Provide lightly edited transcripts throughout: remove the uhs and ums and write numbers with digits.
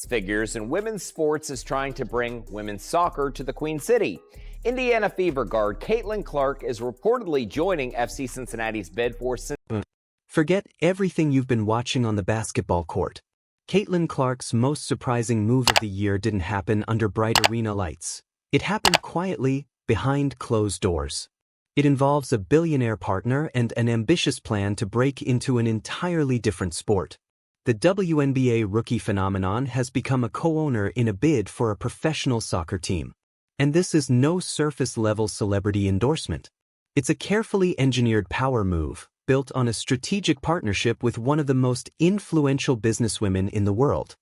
Figures in women's sports is trying to bring women's soccer to the Queen City. Indiana Fever guard Caitlin Clark is reportedly joining FC Cincinnati's bid for... Forget everything you've been watching on the basketball court. Caitlin Clark's most surprising move of the year didn't happen under bright arena lights. It happened quietly, behind closed doors. It involves a billionaire partner and an ambitious plan to break into an entirely different sport. The WNBA rookie phenomenon has become a co-owner in a bid for a professional soccer team. And this is no surface-level celebrity endorsement. It's a carefully engineered power move, built on a strategic partnership with one of the most influential businesswomen in the world.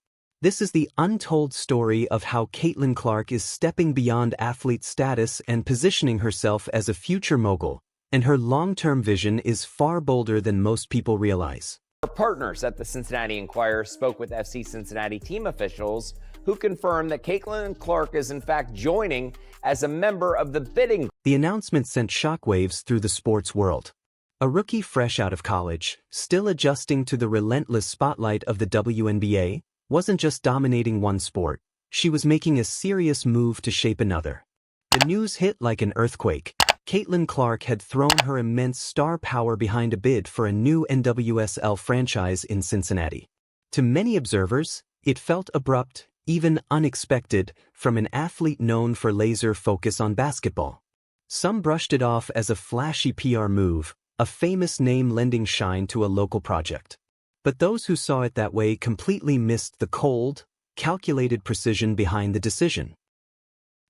This is the untold story of how Caitlin Clark is stepping beyond athlete status and positioning herself as a future mogul, and her long-term vision is far bolder than most people realize. Our partners at the Cincinnati Enquirer spoke with FC Cincinnati team officials who confirmed that Caitlin Clark is in fact joining as a member of the bidding. The announcement sent shockwaves through the sports world. A rookie fresh out of college, still adjusting to the relentless spotlight of the WNBA, wasn't just dominating one sport, she was making a serious move to shape another. The news hit like an earthquake. Caitlin Clark had thrown her immense star power behind a bid for a new NWSL franchise in Cincinnati. To many observers, it felt abrupt, even unexpected, from an athlete known for laser focus on basketball. Some brushed it off as a flashy PR move, a famous name lending shine to a local project. But those who saw it that way completely missed the cold, calculated precision behind the decision.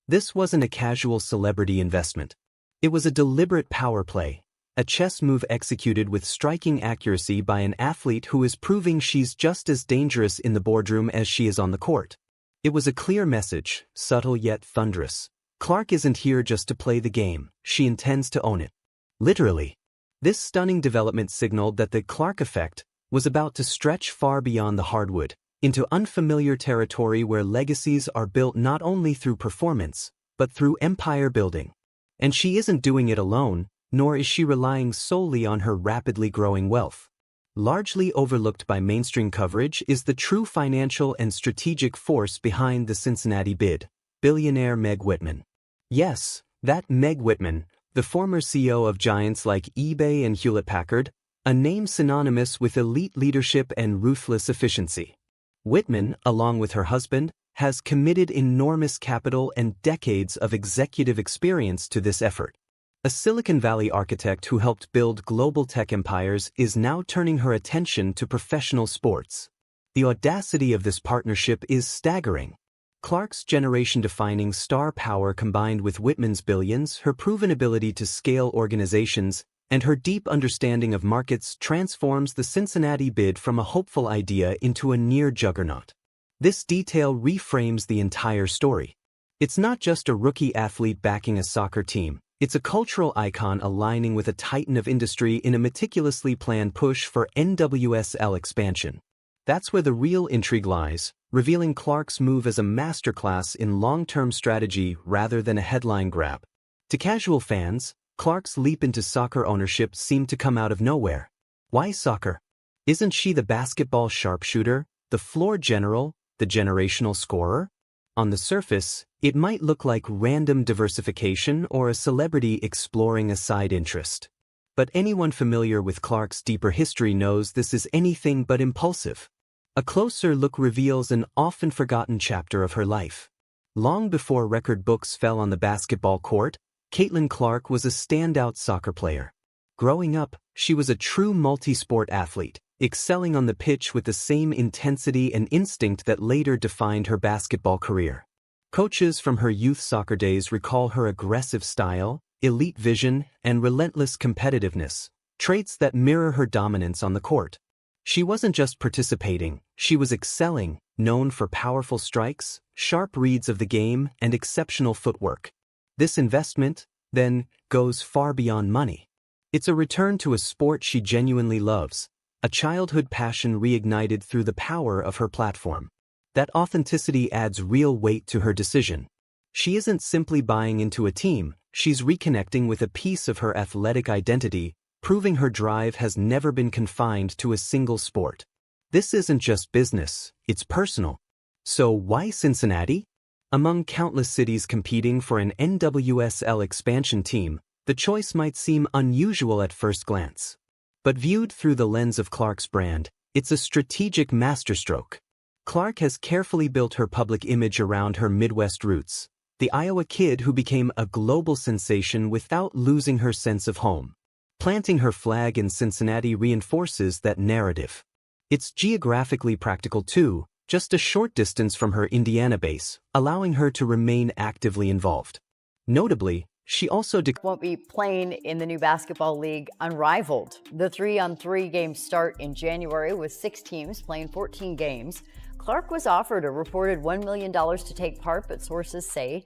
This wasn't a casual celebrity investment. It was a deliberate power play, a chess move executed with striking accuracy by an athlete who is proving she's just as dangerous in the boardroom as she is on the court. It was a clear message, subtle yet thunderous. Clark isn't here just to play the game, she intends to own it. Literally. This stunning development signaled that the Clark effect was about to stretch far beyond the hardwood, into unfamiliar territory where legacies are built not only through performance, but through empire building. And she isn't doing it alone, nor is she relying solely on her rapidly growing wealth. Largely overlooked by mainstream coverage is the true financial and strategic force behind the Cincinnati bid, billionaire Meg Whitman. Yes, that Meg Whitman, the former CEO of giants like eBay and Hewlett-Packard, a name synonymous with elite leadership and ruthless efficiency. Whitman, along with her husband, has committed enormous capital and decades of executive experience to this effort. A Silicon Valley architect who helped build global tech empires is now turning her attention to professional sports. The audacity of this partnership is staggering. Clark's generation-defining star power combined with Whitman's billions, her proven ability to scale organizations, and her deep understanding of markets transforms the Cincinnati bid from a hopeful idea into a near juggernaut. This detail reframes the entire story. It's not just a rookie athlete backing a soccer team, it's a cultural icon aligning with a titan of industry in a meticulously planned push for NWSL expansion. That's where the real intrigue lies, revealing Clark's move as a masterclass in long-term strategy rather than a headline grab. To casual fans, Clark's leap into soccer ownership seemed to come out of nowhere. Why soccer? Isn't she the basketball sharpshooter, the floor general, the generational scorer? On the surface, it might look like random diversification or a celebrity exploring a side interest. But anyone familiar with Clark's deeper history knows this is anything but impulsive. A closer look reveals an often forgotten chapter of her life. Long before record books fell on the basketball court, Caitlin Clark was a standout soccer player. Growing up, she was a true multi-sport athlete, excelling on the pitch with the same intensity and instinct that later defined her basketball career. Coaches from her youth soccer days recall her aggressive style, elite vision, and relentless competitiveness, traits that mirror her dominance on the court. She wasn't just participating, she was excelling, known for powerful strikes, sharp reads of the game, and exceptional footwork. This investment, then, goes far beyond money. It's a return to a sport she genuinely loves, a childhood passion reignited through the power of her platform. That authenticity adds real weight to her decision. She isn't simply buying into a team, she's reconnecting with a piece of her athletic identity, proving her drive has never been confined to a single sport. This isn't just business, it's personal. So why Cincinnati? Among countless cities competing for an NWSL expansion team, the choice might seem unusual at first glance. But viewed through the lens of Clark's brand, it's a strategic masterstroke. Clark has carefully built her public image around her Midwest roots, the Iowa kid who became a global sensation without losing her sense of home. Planting her flag in Cincinnati reinforces that narrative. It's geographically practical too, just a short distance from her Indiana base, allowing her to remain actively involved. Notably, she also won't be playing in the new basketball league Unrivaled. The 3-on-3 games start in January with 6 teams playing 14 games. Clark was offered a reported $1 million to take part, but sources say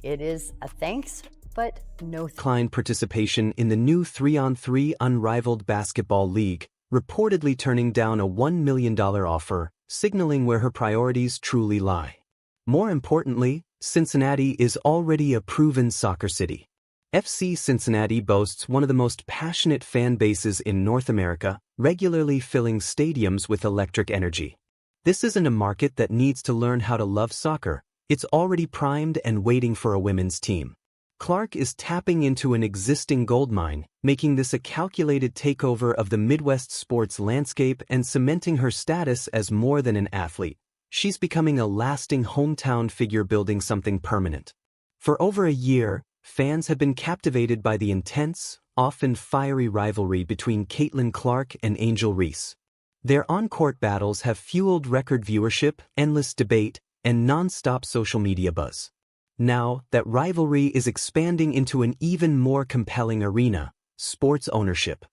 it is a thanks, but no thanks. Declined participation in the new 3-on-3 Unrivaled basketball league, reportedly turning down a $1 million offer, signaling where her priorities truly lie. More importantly, Cincinnati is already a proven soccer city. FC Cincinnati boasts one of the most passionate fan bases in North America, regularly filling stadiums with electric energy. This isn't a market that needs to learn how to love soccer, it's already primed and waiting for a women's team. Clark is tapping into an existing goldmine, making this a calculated takeover of the Midwest sports landscape and cementing her status as more than an athlete. She's becoming a lasting hometown figure, building something permanent. For over a year, fans have been captivated by the intense, often fiery rivalry between Caitlin Clark and Angel Reese. Their on-court battles have fueled record viewership, endless debate, and non-stop social media buzz. Now, that rivalry is expanding into an even more compelling arena: sports ownership.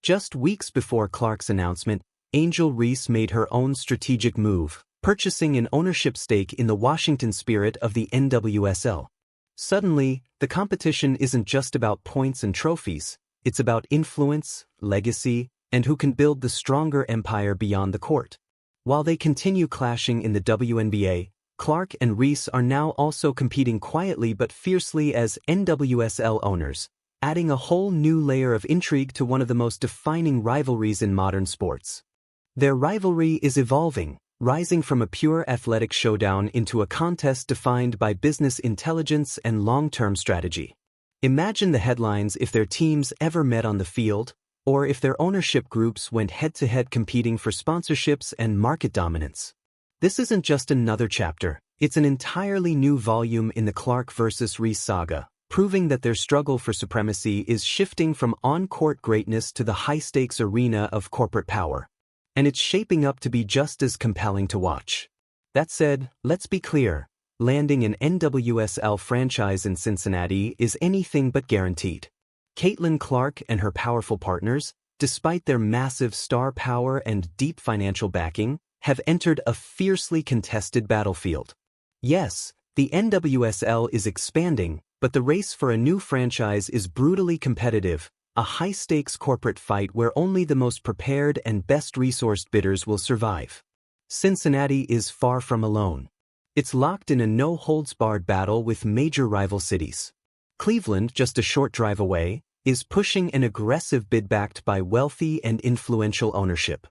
Just weeks before Clark's announcement, Angel Reese made her own strategic move, purchasing an ownership stake in the Washington Spirit of the NWSL. Suddenly, the competition isn't just about points and trophies, it's about influence, legacy, and who can build the stronger empire beyond the court. While they continue clashing in the WNBA, Clark and Reese are now also competing quietly but fiercely as NWSL owners, adding a whole new layer of intrigue to one of the most defining rivalries in modern sports. Their rivalry is evolving, rising from a pure athletic showdown into a contest defined by business intelligence and long-term strategy. Imagine the headlines if their teams ever met on the field, or if their ownership groups went head-to-head competing for sponsorships and market dominance. This isn't just another chapter, it's an entirely new volume in the Clark versus Reese saga, proving that their struggle for supremacy is shifting from on-court greatness to the high-stakes arena of corporate power. And it's shaping up to be just as compelling to watch. That said, let's be clear, landing an NWSL franchise in Cincinnati is anything but guaranteed. Caitlin Clark and her powerful partners, despite their massive star power and deep financial backing, have entered a fiercely contested battlefield. Yes, the NWSL is expanding, but the race for a new franchise is brutally competitive, a high-stakes corporate fight where only the most prepared and best-resourced bidders will survive. Cincinnati is far from alone. It's locked in a no-holds-barred battle with major rival cities. Cleveland, just a short drive away, is pushing an aggressive bid backed by wealthy and influential ownership.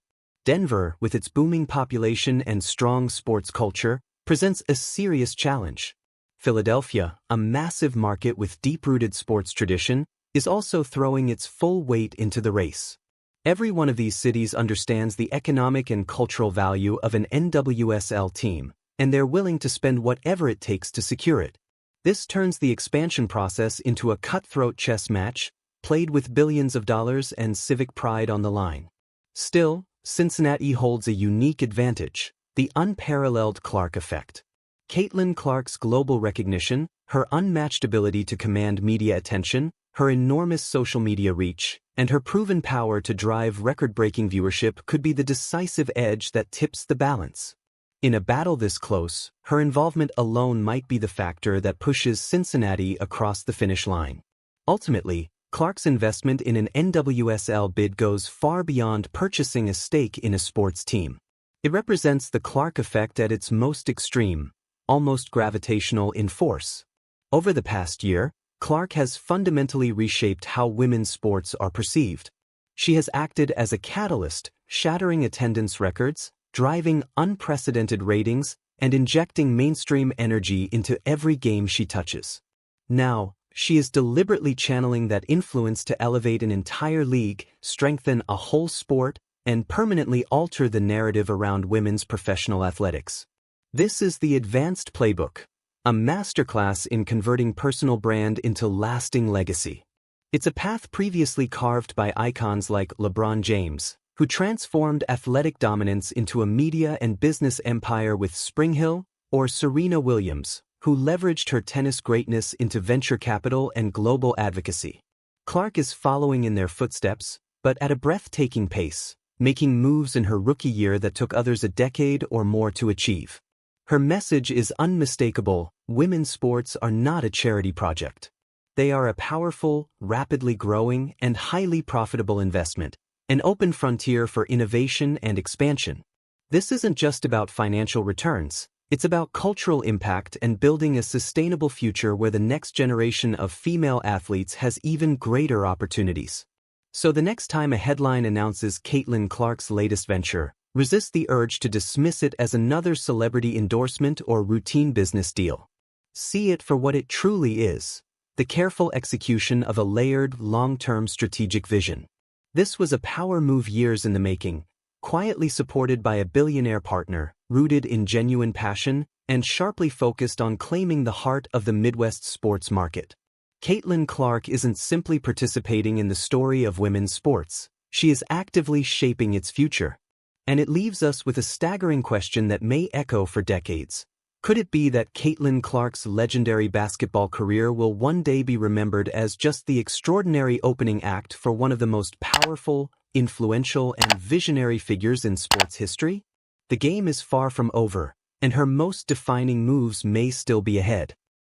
Denver, with its booming population and strong sports culture, presents a serious challenge. Philadelphia, a massive market with deep-rooted sports tradition, is also throwing its full weight into the race. Every one of these cities understands the economic and cultural value of an NWSL team, and they're willing to spend whatever it takes to secure it. This turns the expansion process into a cutthroat chess match, played with billions of dollars and civic pride on the line. Still, Cincinnati holds a unique advantage: the unparalleled Clark effect. Caitlin Clark's global recognition, her unmatched ability to command media attention, her enormous social media reach, and her proven power to drive record-breaking viewership could be the decisive edge that tips the balance. In a battle this close, her involvement alone might be the factor that pushes Cincinnati across the finish line. Ultimately, Clark's investment in an NWSL bid goes far beyond purchasing a stake in a sports team. It represents the Clark effect at its most extreme, almost gravitational in force. Over the past year, Clark has fundamentally reshaped how women's sports are perceived. She has acted as a catalyst, shattering attendance records, driving unprecedented ratings, and injecting mainstream energy into every game she touches. Now, she is deliberately channeling that influence to elevate an entire league, strengthen a whole sport, and permanently alter the narrative around women's professional athletics. This is the Advanced Playbook, a masterclass in converting personal brand into lasting legacy. It's a path previously carved by icons like LeBron James, who transformed athletic dominance into a media and business empire with Springhill, or Serena Williams, who leveraged her tennis greatness into venture capital and global advocacy. Clark is following in their footsteps, but at a breathtaking pace, making moves in her rookie year that took others a decade or more to achieve. Her message is unmistakable: women's sports are not a charity project. They are a powerful, rapidly growing, and highly profitable investment, an open frontier for innovation and expansion. This isn't just about financial returns, it's about cultural impact and building a sustainable future where the next generation of female athletes has even greater opportunities. So the next time a headline announces Caitlin Clark's latest venture, resist the urge to dismiss it as another celebrity endorsement or routine business deal. See it for what it truly is: the careful execution of a layered, long-term strategic vision. This was a power move years in the making, quietly supported by a billionaire partner, rooted in genuine passion, and sharply focused on claiming the heart of the Midwest sports market. Caitlin Clark isn't simply participating in the story of women's sports, she is actively shaping its future. And it leaves us with a staggering question that may echo for decades. Could it be that Caitlin Clark's legendary basketball career will one day be remembered as just the extraordinary opening act for one of the most powerful, influential, and visionary figures in sports history? The game is far from over, and her most defining moves may still be ahead.